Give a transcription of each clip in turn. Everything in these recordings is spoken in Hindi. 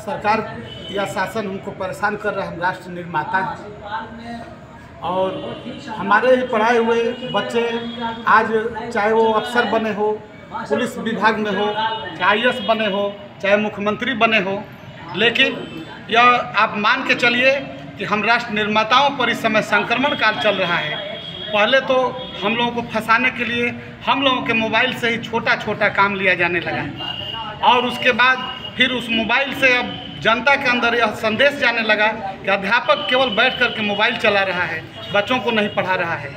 सरकार या शासन हमको परेशान कर रहा है। हम राष्ट्र निर्माता हैं और हमारे ही पढ़ाए हुए बच्चे आज चाहे वो अफसर बने हो, पुलिस विभाग में हो, चाहे IAS बने हो, चाहे मुख्यमंत्री बने हो, लेकिन यह आप मान के चलिए कि हम राष्ट्र निर्माताओं पर इस समय संक्रमण काल चल रहा है। पहले तो हम लोगों को फंसाने के लिए हम लोगों के मोबाइल से ही छोटा छोटा काम लिया जाने लगा और उसके बाद फिर उस मोबाइल से अब जनता के अंदर यह संदेश जाने लगा कि अध्यापक केवल बैठ कर के मोबाइल चला रहा है, बच्चों को नहीं पढ़ा रहा है।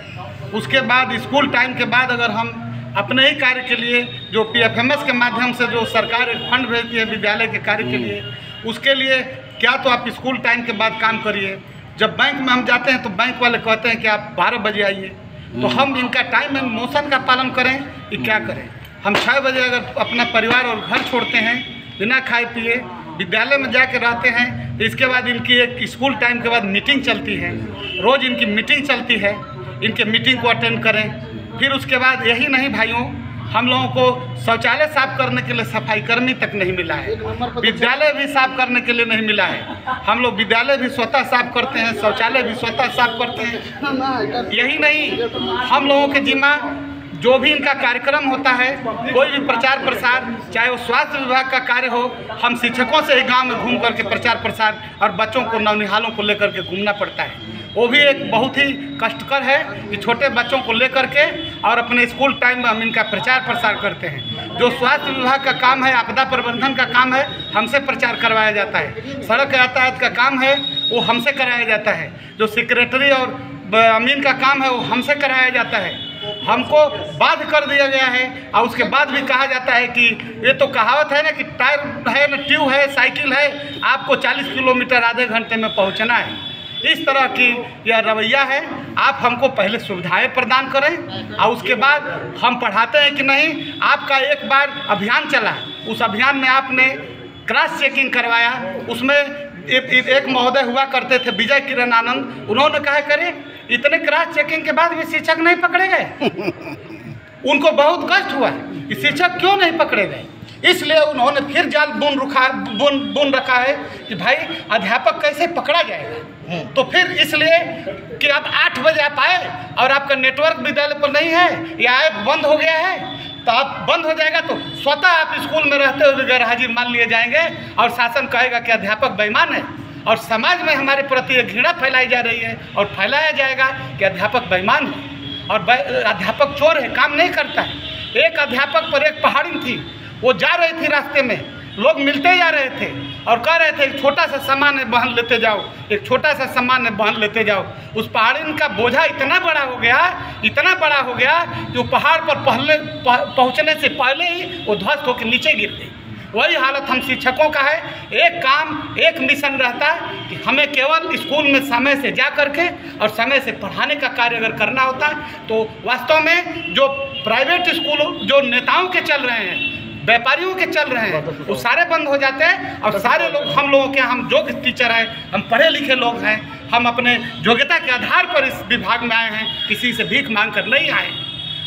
उसके बाद स्कूल टाइम के बाद अगर हम अपने ही कार्य के लिए जो PFMS के माध्यम से जो सरकार एक फंड भेजती है विद्यालय के कार्य के लिए, उसके लिए क्या तो आप स्कूल टाइम के बाद काम करिए। जब बैंक में हम जाते हैं तो बैंक वाले कहते हैं कि आप 12 बजे आइए, तो हम इनका टाइम एंड मोशन का पालन करें कि क्या करें। हम 6 बजे अगर अपना परिवार और घर छोड़ते हैं बिना खाए पिए, विद्यालय में जाके रहते हैं, तो इसके बाद इनकी एक स्कूल टाइम के बाद मीटिंग चलती है, रोज़ इनकी मीटिंग चलती है, इनके मीटिंग को अटेंड करें। फिर उसके बाद यही नहीं भाइयों, हम लोगों को शौचालय साफ करने के लिए सफाई कर्मी तक नहीं मिला है, विद्यालय भी साफ करने के लिए नहीं मिला है। हम लोग विद्यालय भी स्वतः साफ करते हैं, शौचालय भी स्वतः साफ करते हैं। यही नहीं, हम लोगों के जिम्मा जो भी इनका कार्यक्रम होता है, कोई भी प्रचार प्रसार, चाहे वो स्वास्थ्य विभाग का कार्य हो, हम शिक्षकों से ही गांव में घूम करके प्रचार प्रसार और बच्चों को नवनिहालों को लेकर के घूमना पड़ता है। वो भी एक बहुत ही कष्टकर है कि छोटे बच्चों को लेकर के और अपने स्कूल टाइम में हम इनका प्रचार प्रसार करते हैं। जो स्वास्थ्य विभाग का काम है, आपदा प्रबंधन का काम है, हमसे प्रचार करवाया जाता है। सड़क यातायात का काम है, वो हमसे कराया जाता है। जो सेक्रेटरी और अमीन का काम है, वो हमसे कराया जाता है। हमको बाध्य कर दिया गया है और उसके बाद भी कहा जाता है कि ये तो कहावत है ना कि टायर है ना ट्यूब है, साइकिल है, आपको 40 किलोमीटर आधे घंटे में पहुंचना है। इस तरह की यह रवैया है। आप हमको पहले सुविधाएं प्रदान करें और उसके बाद हम पढ़ाते हैं कि नहीं। आपका एक बार अभियान चला, उस अभियान में आपने क्रॉस चेकिंग करवाया, उसमें एक महोदय हुआ करते थे विजय किरण आनंद, उन्होंने कहा करें इतने क्रॉस चेकिंग के बाद भी शिक्षक नहीं पकड़े गए। उनको बहुत कष्ट हुआ कि शिक्षक क्यों नहीं पकड़े गए, इसलिए उन्होंने फिर जाल बुन रखा है कि भाई अध्यापक कैसे पकड़ा जाएगा। तो फिर इसलिए कि अब 8 बजे आप आए और आपका नेटवर्क विद्यालय पर नहीं है या ऐप बंद हो गया है, तो आप बंद हो जाएगा तो स्वतः आप स्कूल में रहते हुए गैर हाजिर मान लिए जाएंगे और शासन कहेगा कि अध्यापक बेईमान है और समाज में हमारे प्रति एक घृणा फैलाई जा रही है और फैलाया जाएगा कि अध्यापक बेईमान है और अध्यापक चोर है, काम नहीं करता है। एक अध्यापक पर एक पहाड़ी थी, वो जा रही थी, रास्ते में लोग मिलते जा रहे थे और कह रहे थे एक छोटा सा सामान है बहन लेते जाओ, एक छोटा सा सामान है बहन लेते जाओ। उस पहाड़ी का बोझा इतना बड़ा हो गया, इतना बड़ा हो गया कि वो पहाड़ पर पहुंचने से पहले ही वो ध्वस्त होकर नीचे गिर गई। वही हालत हम शिक्षकों का है। एक काम, एक मिशन रहता है कि हमें केवल स्कूल में समय से जा करके और समय से पढ़ाने का कार्य अगर करना होता है तो वास्तव में जो प्राइवेट स्कूल जो नेताओं के चल रहे हैं, व्यापारियों के चल रहे हैं, वो सारे बंद हो जाते हैं और सारे लोग हम लोगों के, हम जो टीचर हैं, हम पढ़े लिखे लोग हैं, हम अपने योग्यता के आधार पर इस विभाग में आए हैं, किसी से भीख मांग कर नहीं आए।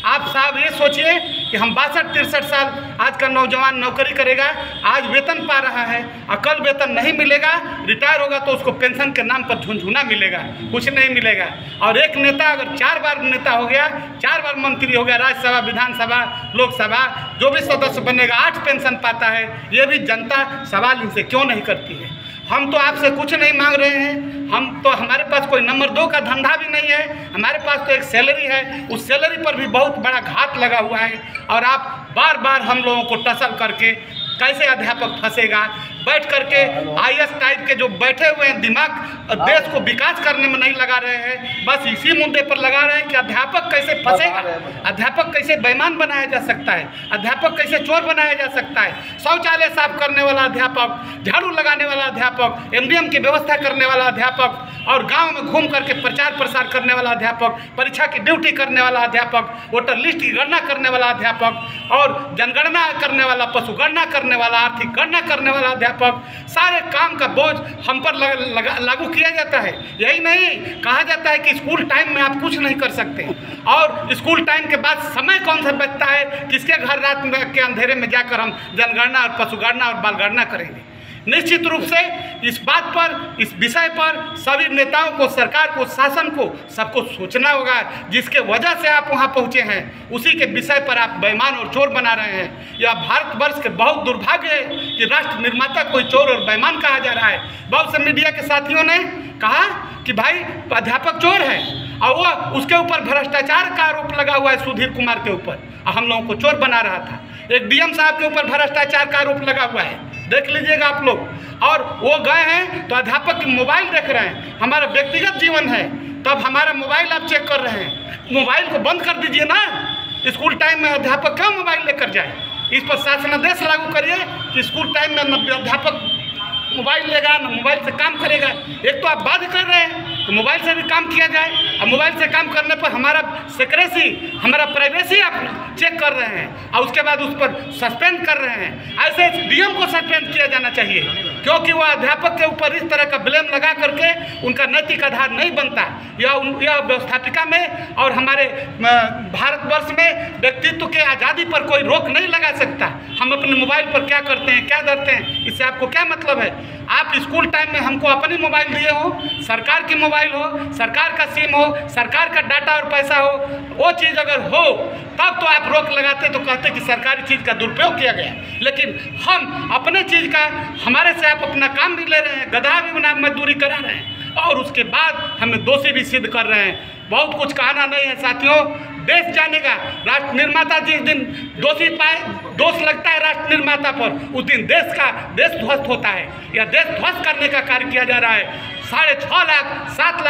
आप साहब ये सोचिए कि हम 62-63 साल आज का नौजवान नौकरी करेगा, आज वेतन पा रहा है, कल वेतन नहीं मिलेगा, रिटायर होगा तो उसको पेंशन के नाम पर झुनझुना मिलेगा, कुछ नहीं मिलेगा। और एक नेता अगर 4 बार नेता हो गया, 4 बार मंत्री हो गया, राज्यसभा, विधानसभा, लोकसभा, जो भी सदस्य बनेगा 8 पेंशन पाता है। ये भी जनता सवाल इनसे क्यों नहीं करती है। हम तो आपसे कुछ नहीं मांग रहे हैं, हम तो, हमारे पास कोई नंबर 2 का धंधा भी नहीं है, हमारे पास तो एक सैलरी है, उस सैलरी पर भी बहुत बड़ा घात लगा हुआ है और आप बार बार हम लोगों को टसल करके कैसे अध्यापक फंसेगा। बैठ करके IAS टाइप के जो बैठे हुए हैं दिमाग देश को विकास करने में नहीं लगा रहे हैं, बस इसी मुद्दे पर लगा रहे हैं कि अध्यापक कैसे फंसेगा, अध्यापक कैसे बेईमान बनाया जा सकता है, अध्यापक कैसे चोर बनाया जा सकता है। शौचालय साफ करने वाला अध्यापक, झाड़ू लगाने वाला अध्यापक, MDM की व्यवस्था करने वाला अध्यापक और गाँव में घूम करके प्रचार प्रसार करने वाला अध्यापक, परीक्षा की ड्यूटी करने वाला अध्यापक, वोटर लिस्ट की गणना करने वाला अध्यापक और जनगणना करने वाला, पशुगणना करने वाला, आर्थिक गणना करने वाला अध्यापक, सारे काम का बोझ हम पर लागू किया जाता है। यही नहीं, कहा जाता है कि स्कूल टाइम में आप कुछ नहीं कर सकते और स्कूल टाइम के बाद समय कौन सा बचता है, किसके घर रात में के अंधेरे में जाकर हम जनगणना और पशुगणना और बालगणना करेंगे। निश्चित रूप से इस बात पर, इस विषय पर सभी नेताओं को, सरकार को, शासन को, सबको सोचना होगा। जिसके वजह से आप वहां पहुंचे हैं, उसी के विषय पर आप बेईमान और चोर बना रहे हैं। यह भारतवर्ष के बहुत दुर्भाग्य है कि राष्ट्र निर्माता कोई चोर और बेईमान कहा जा रहा है। बहुत से मीडिया के साथियों ने कहा कि भाई अध्यापक चोर है, और वो उसके ऊपर भ्रष्टाचार का आरोप लगा हुआ है सुधीर कुमार के ऊपर, और हम लोगों को चोर बना रहा था। एक डीएम साहब के ऊपर भ्रष्टाचार का आरोप लगा हुआ है, देख लीजिएगा आप लोग। और वो गए हैं तो अध्यापक की मोबाइल देख रहे हैं। हमारा व्यक्तिगत जीवन है, तब हमारा मोबाइल आप चेक कर रहे हैं। मोबाइल को बंद कर दीजिए ना। स्कूल टाइम में अध्यापक क्यों मोबाइल लेकर जाए? इस पर शासनादेश लागू करिए कि स्कूल टाइम में अध्यापक मोबाइल लेगा ना मोबाइल से काम करेगा। एक तो आप बाध्य कर रहे हैं तो मोबाइल से भी काम किया जाए, और मोबाइल से काम करने पर हमारा सिक्रेसी, हमारा प्राइवेसी आप चेक कर रहे हैं, और उसके बाद उस पर सस्पेंड कर रहे हैं। ऐसे डीएम को सस्पेंड किया जाना चाहिए, क्योंकि वह अध्यापक के ऊपर इस तरह का ब्लेम लगा करके उनका नैतिक आधार नहीं बनता। यह व्यवस्थापिका में और हमारे भारतवर्ष में व्यक्तित्व के आज़ादी पर कोई रोक नहीं लगा सकता। हम अपने मोबाइल पर क्या करते हैं, क्या करते हैं, इससे आपको क्या मतलब है? आप स्कूल टाइम में हमको अपनी मोबाइल दिए हो, सरकार की मोबाइल हो, सरकार का सिम हो, सरकार का डाटा और पैसा हो, वो चीज़ अगर हो तब तो आप रोक लगाते, तो कहते कि सरकारी चीज़ का दुरुपयोग किया गया। लेकिन हम अपने चीज़ का, हमारे से आप अपना काम भी ले रहे हैं, गधा भी बना मजदूरी करा रहे हैं, और उसके बाद हमें दोषी भी सिद्ध कर रहे हैं। बहुत कुछ कहना नहीं है साथियों, देश जानेगा। राष्ट्र निर्माता जिस दिन दोषी पाए, दोष लगता है राष्ट्र निर्माता पर, उस दिन देश ध्वस्त होता है। यह देश ध्वस्त करने का कार्य किया जा रहा है। 6.5 लाख 7 लाख